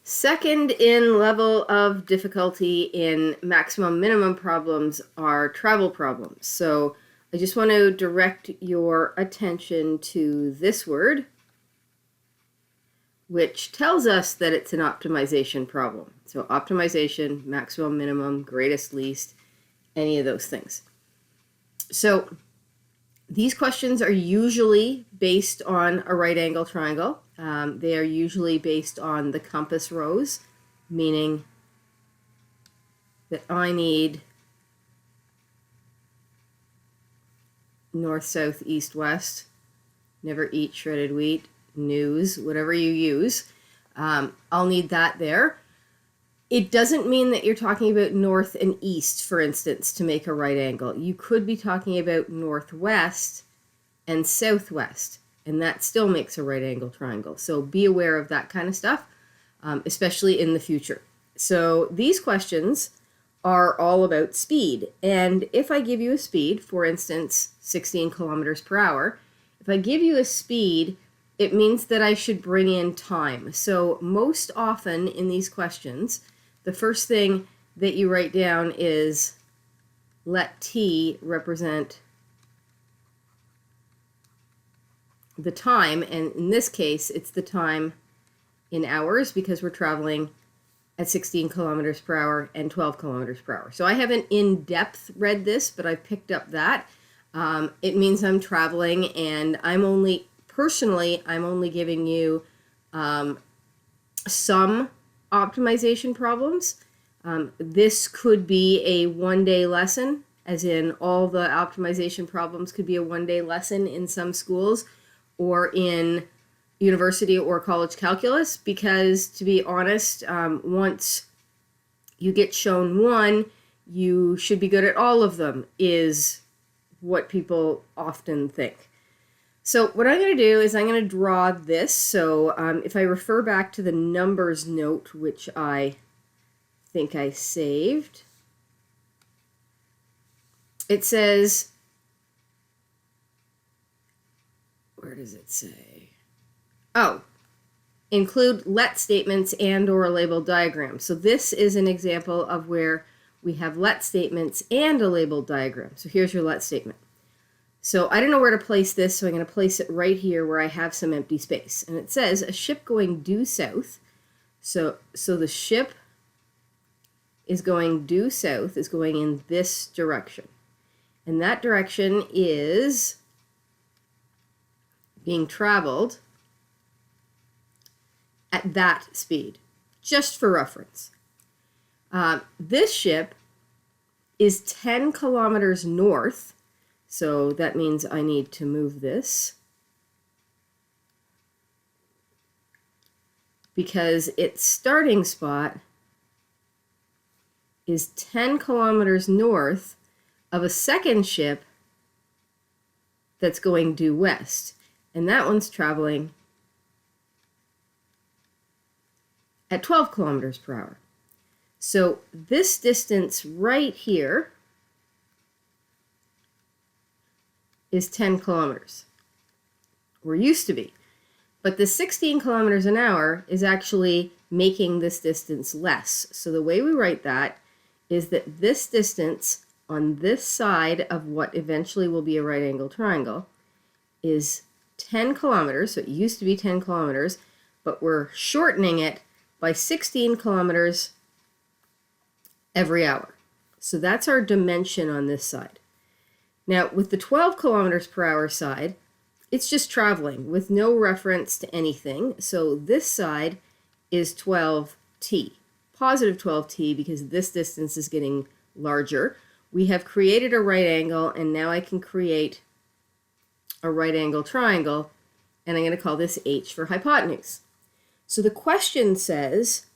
Second in level of difficulty in maximum minimum problems are travel problems. So I just want to direct your attention to this word, which tells us that it's an optimization problem. So optimization, maximum, minimum, greatest, least, any of those things. So these questions are usually based on a right angle triangle. They are usually based on the compass rose, meaning that I need north, south, east, west. Never eat shredded wheat, news, whatever you use. I'll need that there. It doesn't mean that you're talking about north and east, for instance, to make a right angle. You could be talking about northwest and southwest, and that still makes a right angle triangle. So be aware of that kind of stuff, especially in the future. So these questions are all about speed. And if I give you a speed, for instance, 16 kilometers per hour, if I give you a speed, it means that I should bring in time. So most often in these questions, the first thing that you write down is let t represent the time, and in this case it's the time in hours because we're traveling at 16 kilometers per hour and 12 kilometers per hour. So I haven't in-depth read this, but I picked up that. It means I'm traveling, and I'm only giving you some optimization problems. This could be a one-day lesson, as in all the optimization problems could be a one-day lesson in some schools or in university or college calculus, because to be honest, once you get shown one, you should be good at all of them, is what people often think. So what I'm going to do is I'm going to draw this. So if I refer back to the numbers note, which I think I saved, it says, where does it say? Oh, include let statements and or a labeled diagram. So this is an example of where we have let statements and a labeled diagram. So here's your let statement. So I don't know where to place this, so I'm going to place it right here where I have some empty space. And it says a ship going due south. So the ship is going due south, is going in this direction. And that direction is being traveled at that speed, just for reference. This ship is 10 kilometers north, so that means I need to move this because its starting spot is 10 kilometers north of a second ship that's going due west, and that one's traveling at 12 kilometers per hour. So this distance right here is 10 kilometers, or used to be. But the 16 kilometers an hour is actually making this distance less. So the way we write that is that this distance on this side of what eventually will be a right angle triangle is 10 kilometers. So it used to be 10 kilometers, but we're shortening it by 16 kilometers every hour. So that's our dimension on this side. Now, with the 12 kilometers per hour side, it's just traveling with no reference to anything. So this side is 12t, positive 12t, because this distance is getting larger. We have created a right angle, and now I can create a right angle triangle, and I'm going to call this H for hypotenuse. So the question says,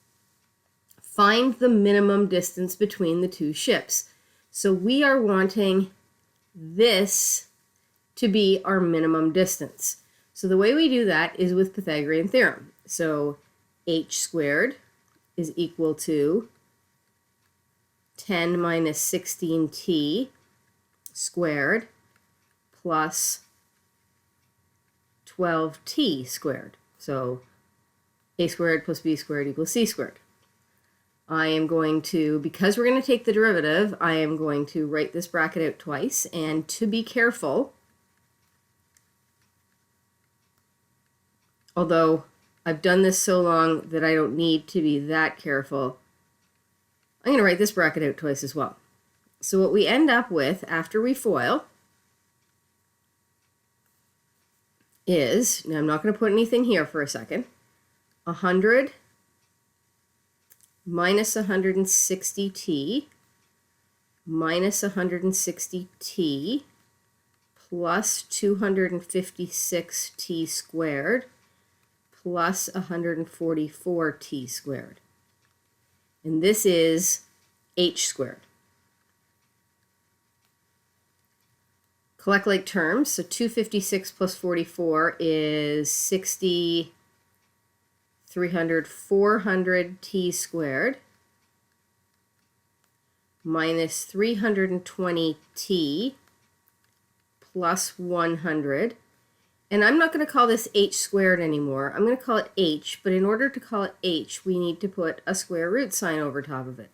find the minimum distance between the two ships. So we are wanting this to be our minimum distance. So the way we do that is with Pythagorean Theorem. So h squared is equal to 10 minus 16t squared plus 12t squared. So a squared plus b squared equals c squared. I am going to, because we're going to take the derivative, I am going to write this bracket out twice, and to be careful, although I've done this so long that I don't need to be that careful, I'm going to write this bracket out twice as well. So what we end up with after we FOIL is, now I'm not going to put anything here for a second, 100 minus 160t minus 160t plus 256t squared plus 144t squared. And this is h squared. Collect like terms, so 256 plus 44 is 60, 300, 400t squared minus 320t plus 100. And I'm not going to call this h squared anymore. I'm going to call it h, but in order to call it h, we need to put a square root sign over top of it,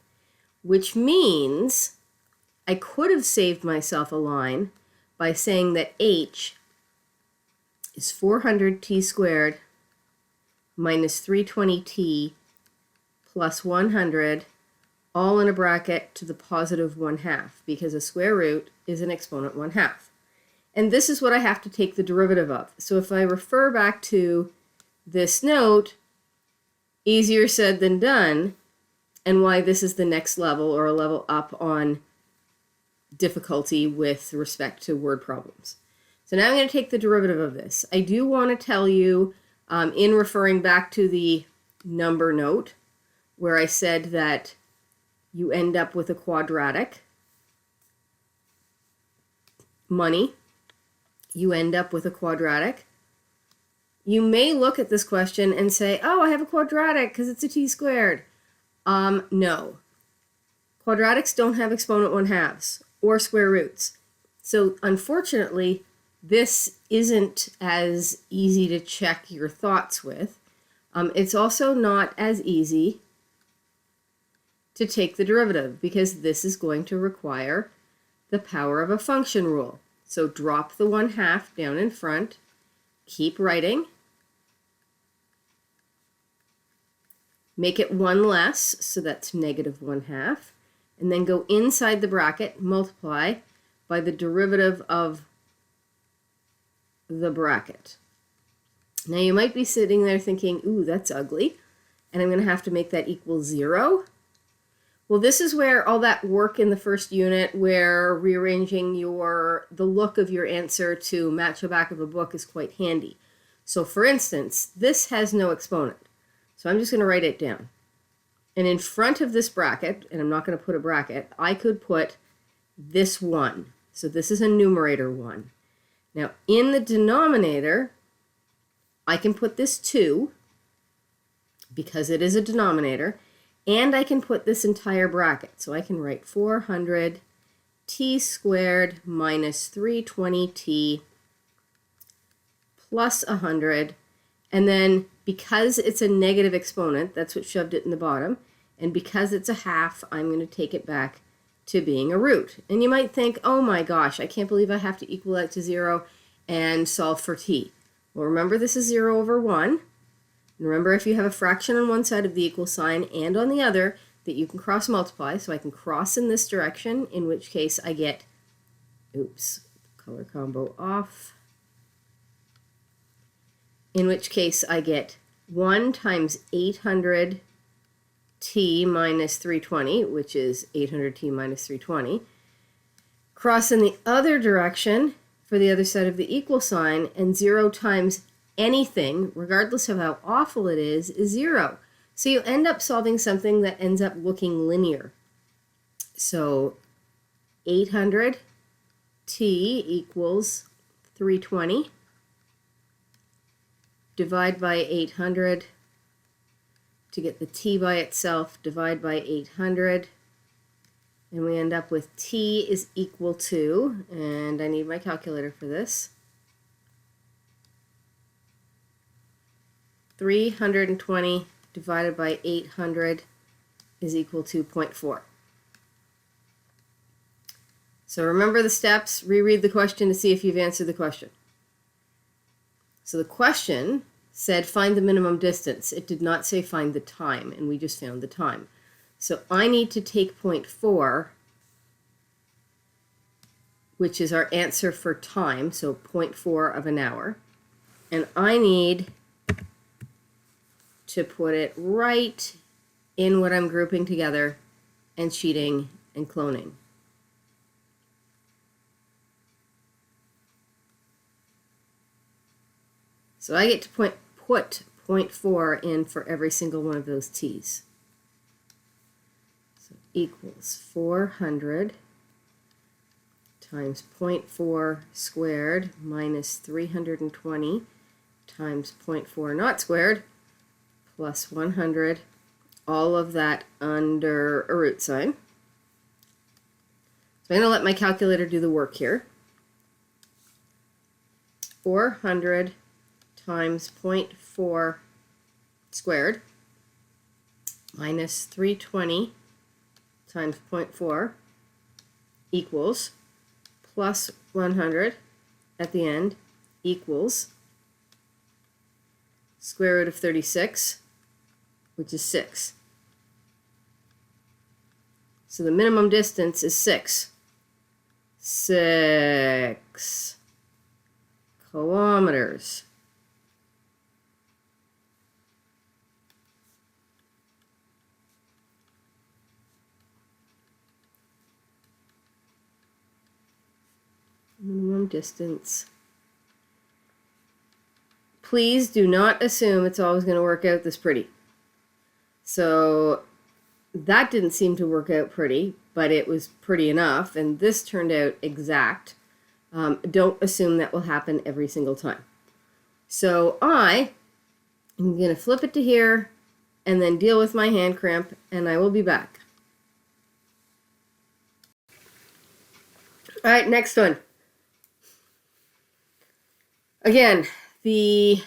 which means I could have saved myself a line by saying that h is 400t squared minus 320t plus 100, all in a bracket to the positive 1/2, because a square root is an exponent 1/2. And this is what I have to take the derivative of. So if I refer back to this note, easier said than done, and why this is the next level or a level up on difficulty with respect to word problems. So now I'm going to take the derivative of this. I do want to tell you, in referring back to the number note, where I said that you end up with a quadratic, money, you end up with a quadratic. You may look at this question and say, oh, I have a quadratic because it's a t squared. No. Quadratics don't have exponent 1/2 or square roots. So unfortunately, this isn't as easy to check your thoughts with. It's also not as easy to take the derivative, because this is going to require the power of a function rule. So drop the 1/2 down in front, keep writing, make it 1 less, so that's negative 1/2, and then go inside the bracket, multiply by the derivative of the bracket. Now you might be sitting there thinking, ooh, that's ugly, and I'm going to have to make that equal 0. Well, this is where all that work in the first unit, where rearranging the look of your answer to match the back of a book, is quite handy. So for instance, this has no exponent. So I'm just going to write it down. And in front of this bracket, and I'm not going to put a bracket, I could put this 1. So this is a numerator 1. Now in the denominator, I can put this 2, because it is a denominator, and I can put this entire bracket. So I can write 400t squared minus 320t plus 100. And then because it's a negative exponent, that's what shoved it in the bottom. And because it's a 1/2, I'm going to take it back to being a root. And you might think, oh my gosh, I can't believe I have to equal that to 0 and solve for t. Well, remember, this is 0 over 1. And remember, if you have a fraction on one side of the equal sign and on the other, that you can cross multiply. So I can cross in this direction, in which case I get, oops, color combo off. In which case I get 1 times 800t minus 320, which is 800t minus 320. Cross in the other direction for the other side of the equal sign, and 0 times anything, regardless of how awful it is 0. So you end up solving something that ends up looking linear. So 800t equals 320. Divide by 800 to get the t by itself, divide by 800, and we end up with t is equal to, and I need my calculator for this, 320 divided by 800 is equal to 0.4. So remember the steps, reread the question to see if you've answered the question. So the question said find the minimum distance. It did not say find the time, and we just found the time. So I need to take 0.4, which is our answer for time, so 0.4 of an hour, and I need to put it right in what I'm grouping together and sheeting and cloning. So I get to put 0.4 in for every single one of those t's. So equals 400 times 0.4 squared minus 320 times 0.4 not squared plus 100, all of that under a root sign. So I'm going to let my calculator do the work here. 400 times 0.4 squared minus 320 times 0.4 equals plus 100 at the end equals square root of 36, which is 6. So the minimum distance is 6. 6 kilometers. Minimum distance. Please do not assume it's always going to work out this pretty. So that didn't seem to work out pretty, but it was pretty enough, and this turned out exact. Don't assume that will happen every single time. So I am going to flip it to here and then deal with my hand cramp, and I will be back. All right, next one. Again, the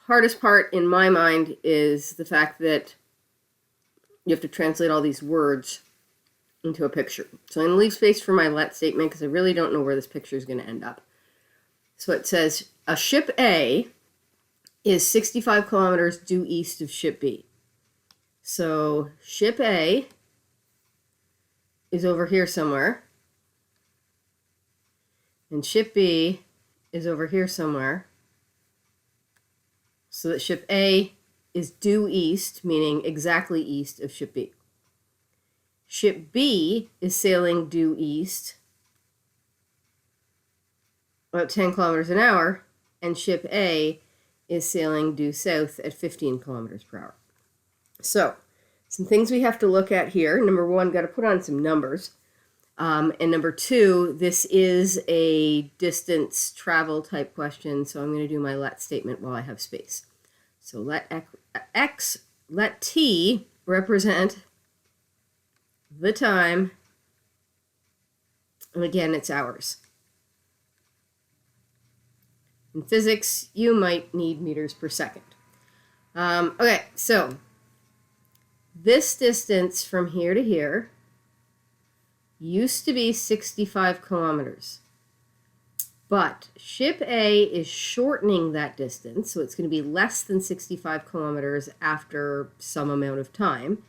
hardest part in my mind is the fact that you have to translate all these words into a picture. So I'm going to leave space for my let statement because I really don't know where this picture is going to end up. So it says a ship A is 65 kilometers due east of ship B. So ship A is over here somewhere, and ship B is over here somewhere. So that ship A is due east, meaning exactly east of ship B. Ship B is sailing due east about 10 kilometers an hour, and ship A is sailing due south at 15 kilometers per hour. So, some things we have to look at here. Number one, got to put on some numbers. And number two, this is a distance travel type question, so I'm going to do my let statement while I have space. So let t represent the time, and again, it's hours. In physics, you might need meters per second. Okay, so this distance from here to here used to be 65 kilometers. But ship A is shortening that distance, so it's going to be less than 65 kilometers after some amount of time.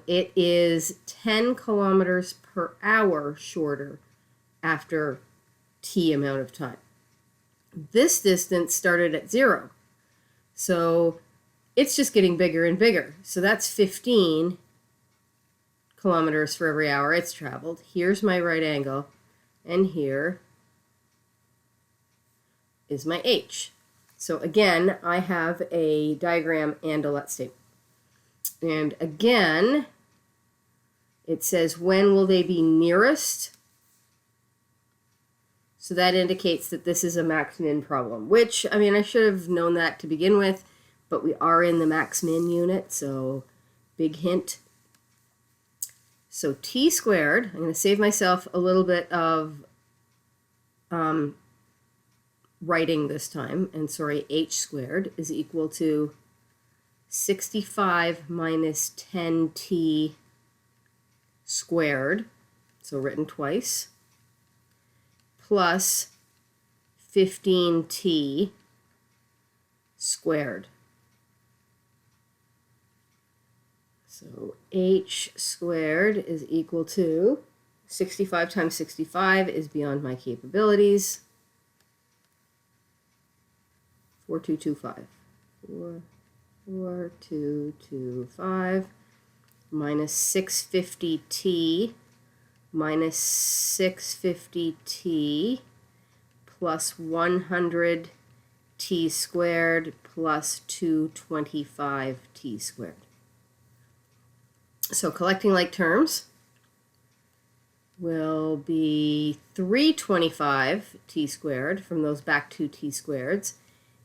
It is 10 kilometers per hour shorter after t amount of time. This distance started at 0, so it's just getting bigger and bigger. So that's 15 kilometers for every hour it's traveled. Here's my right angle, and here is my h. So again, I have a diagram and a let statement. And again, it says when will they be nearest? So that indicates that this is a max-min problem, which, I mean, I should have known that to begin with, but we are in the max-min unit, so big hint. So t squared, I'm going to save myself a little bit of writing this time, and sorry, h squared is equal to 65 minus 10t squared, so written twice, plus 15t squared. So h squared is equal to 65 times 65 is beyond my capabilities. 4225. 4225 minus 650t minus 650t plus 100t squared plus 225t squared. So collecting like terms will be 325t squared from those back two t squareds.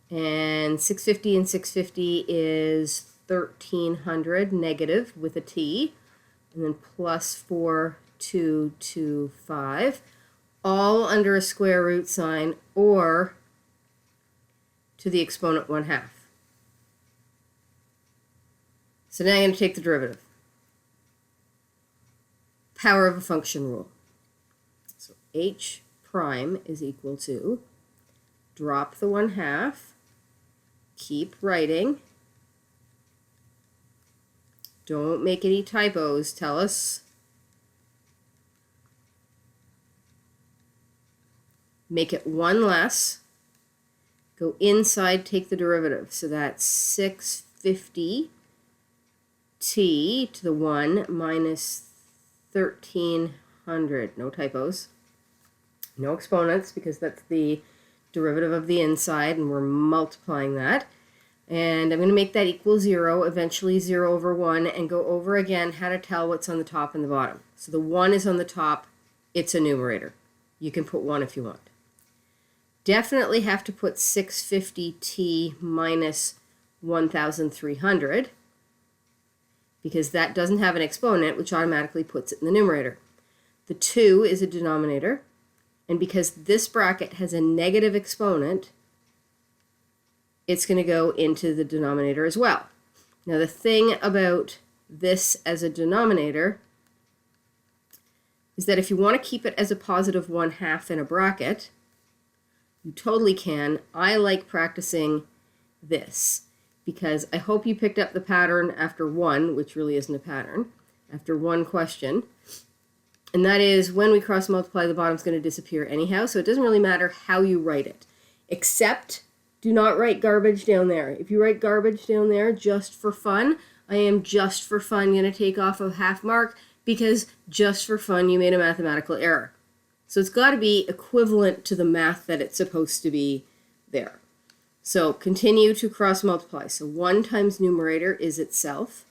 And 650 and 650 is 1300 negative with a t, and then plus 4225, all under a square root sign or to the exponent 1/2. So now I'm going to take the derivative. Power of a function rule. So h prime is equal to, drop the 1/2, keep writing, don't make any typos, tell us, make it 1 less, go inside, take the derivative, so that's 650t to the 1 minus 1300, no typos, no exponents because that's the derivative of the inside and we're multiplying that. And I'm going to make that equal 0, eventually 0 over 1, and go over again how to tell what's on the top and the bottom. So the 1 is on the top, it's a numerator. You can put 1 if you want. Definitely have to put 650t minus 1300 because that doesn't have an exponent, which automatically puts it in the numerator. The 2 is a denominator, and because this bracket has a negative exponent, it's going to go into the denominator as well. Now the thing about this as a denominator is that if you want to keep it as a positive 1/2 in a bracket, you totally can. I like practicing this because I hope you picked up the pattern after one, which really isn't a pattern, after one question. And that is when we cross multiply, the bottom's going to disappear anyhow, so it doesn't really matter how you write it, except do not write garbage down there. If you write garbage down there just for fun, I am just for fun going to take off a 1/2 mark because just for fun you made a mathematical error. So it's got to be equivalent to the math that it's supposed to be there. So continue to cross multiply. So 1 times numerator is itself.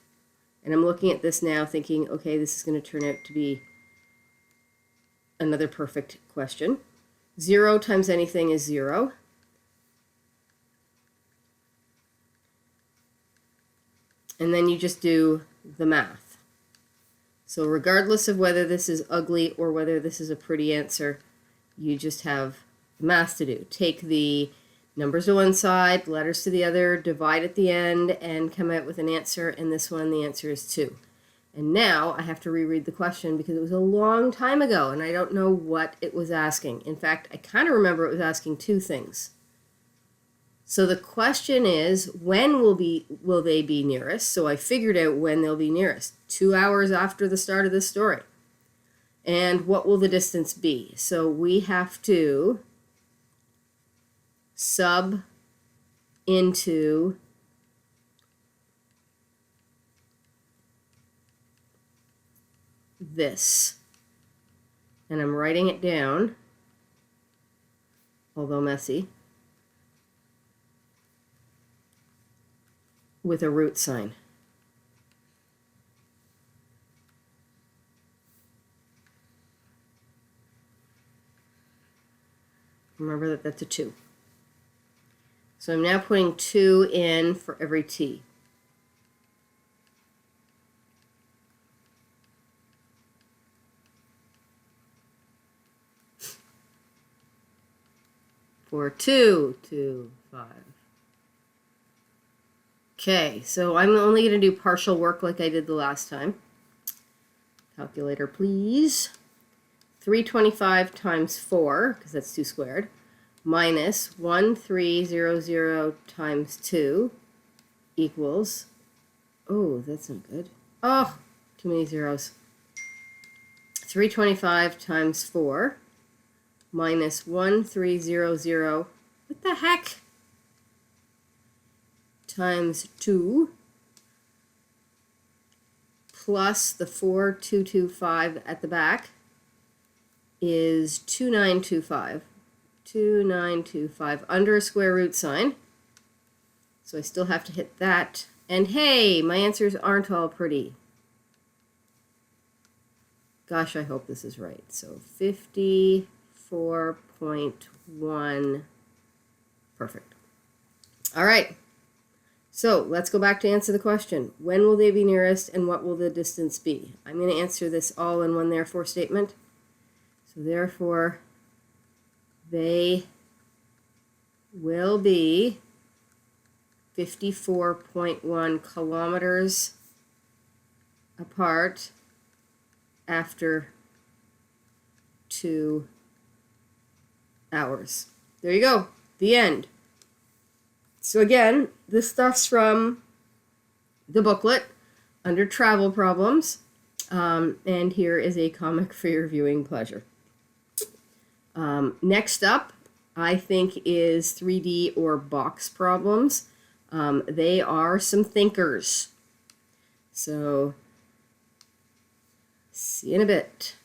And I'm looking at this now thinking, okay, this is going to turn out to be another perfect question. 0 times anything is 0. And then you just do the math. So regardless of whether this is ugly or whether this is a pretty answer, you just have math to do. Take the numbers to one side, letters to the other, divide at the end, and come out with an answer. And this one, the answer is 2. And now I have to reread the question because it was a long time ago and I don't know what it was asking. In fact, I kind of remember it was asking 2 things. So the question is, when will they be nearest? So I figured out when they'll be nearest, 2 hours after the start of this story. And what will the distance be? So we have to sub into this. And I'm writing it down, although messy, with a root sign. Remember that that's a 2. So I'm now putting 2 in for every t. For 2, 2, 5. Okay, so I'm only going to do partial work like I did the last time. Calculator, please. 325 times 4, because that's 2 squared, minus 1300 times 2 equals, oh, that's not good. Oh, too many zeros. 325 times 4 minus 1300, what the heck? Times 2 plus the 4225 at the back is 2925. 2925 under a square root sign. So I still have to hit that. And hey, my answers aren't all pretty. Gosh, I hope this is right. So 54.1. Perfect. All right. So let's go back to answer the question. When will they be nearest and what will the distance be? I'm going to answer this all in one therefore statement. So therefore, they will be 54.1 kilometers apart after 2 hours. There you go. The end. So again, this stuff's from the booklet under travel problems. And here is a comic for your viewing pleasure. Next up, I think, is 3D or box problems. They are some thinkers. So, see you in a bit.